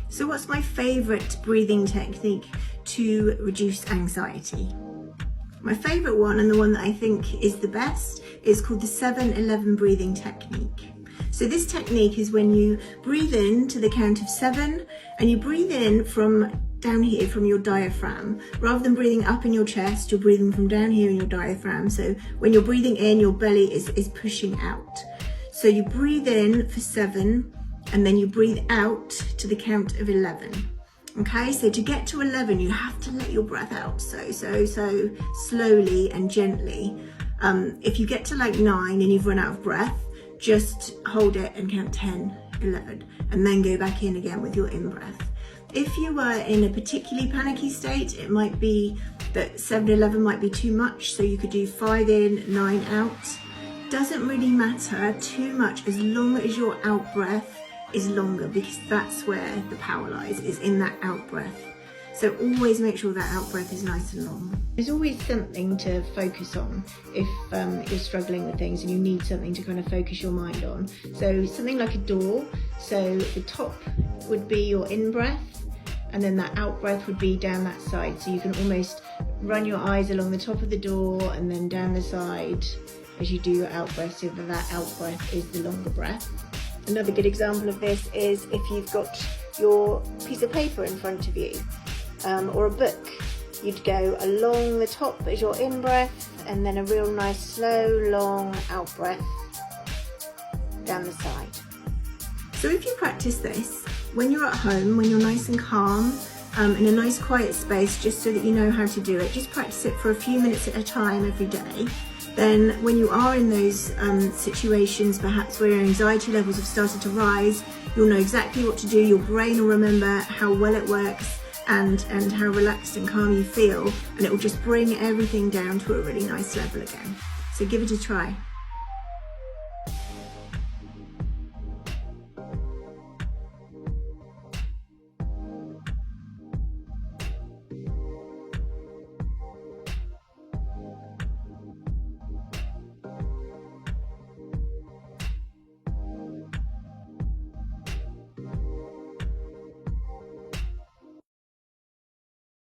So what's my favourite breathing technique to reduce anxiety? My favourite one, and the one that I think is the best, is called the 7-11 breathing technique. So this technique is when you breathe in to the count of 7, and you breathe in from down here from your diaphragm. Rather than breathing up in your chest, you're breathing from down here in your diaphragm. So when you're breathing in, your belly is pushing out. So you breathe in for 7, and then you breathe out to the count of 11. Okay, so to get to 11, you have to let your breath out so slowly and gently. If you get to like 9 and you've run out of breath, just hold it and count 10, 11, and then go back in again with your in-breath. If you were in a particularly panicky state, it might be that 7-11 might be too much, so you could do 5 in, 9 out. Doesn't really matter too much as long as your out breath is longer, because that's where the power lies, is in that out breath. So always make sure that out breath is nice and long. There's always something to focus on if you're struggling with things and you need something to kind of focus your mind on. So something like a door, so the top would be your in-breath, and then that out-breath would be down that side. So you can almost run your eyes along the top of the door and then down the side as you do your out-breath, so that out-breath is the longer breath. Another good example of this is if you've got your piece of paper in front of you, or a book. You'd go along the top as your in-breath, and then a real nice slow, long out-breath down the side. So if you practice this, when you're at home, when you're nice and calm, in a nice quiet space, just so that you know how to do it, just practice it for a few minutes at a time every day. Then when you are in those situations, perhaps where your anxiety levels have started to rise, you'll know exactly what to do. Your brain will remember how well it works and how relaxed and calm you feel, and it will just bring everything down to a really nice level again. So give it a try.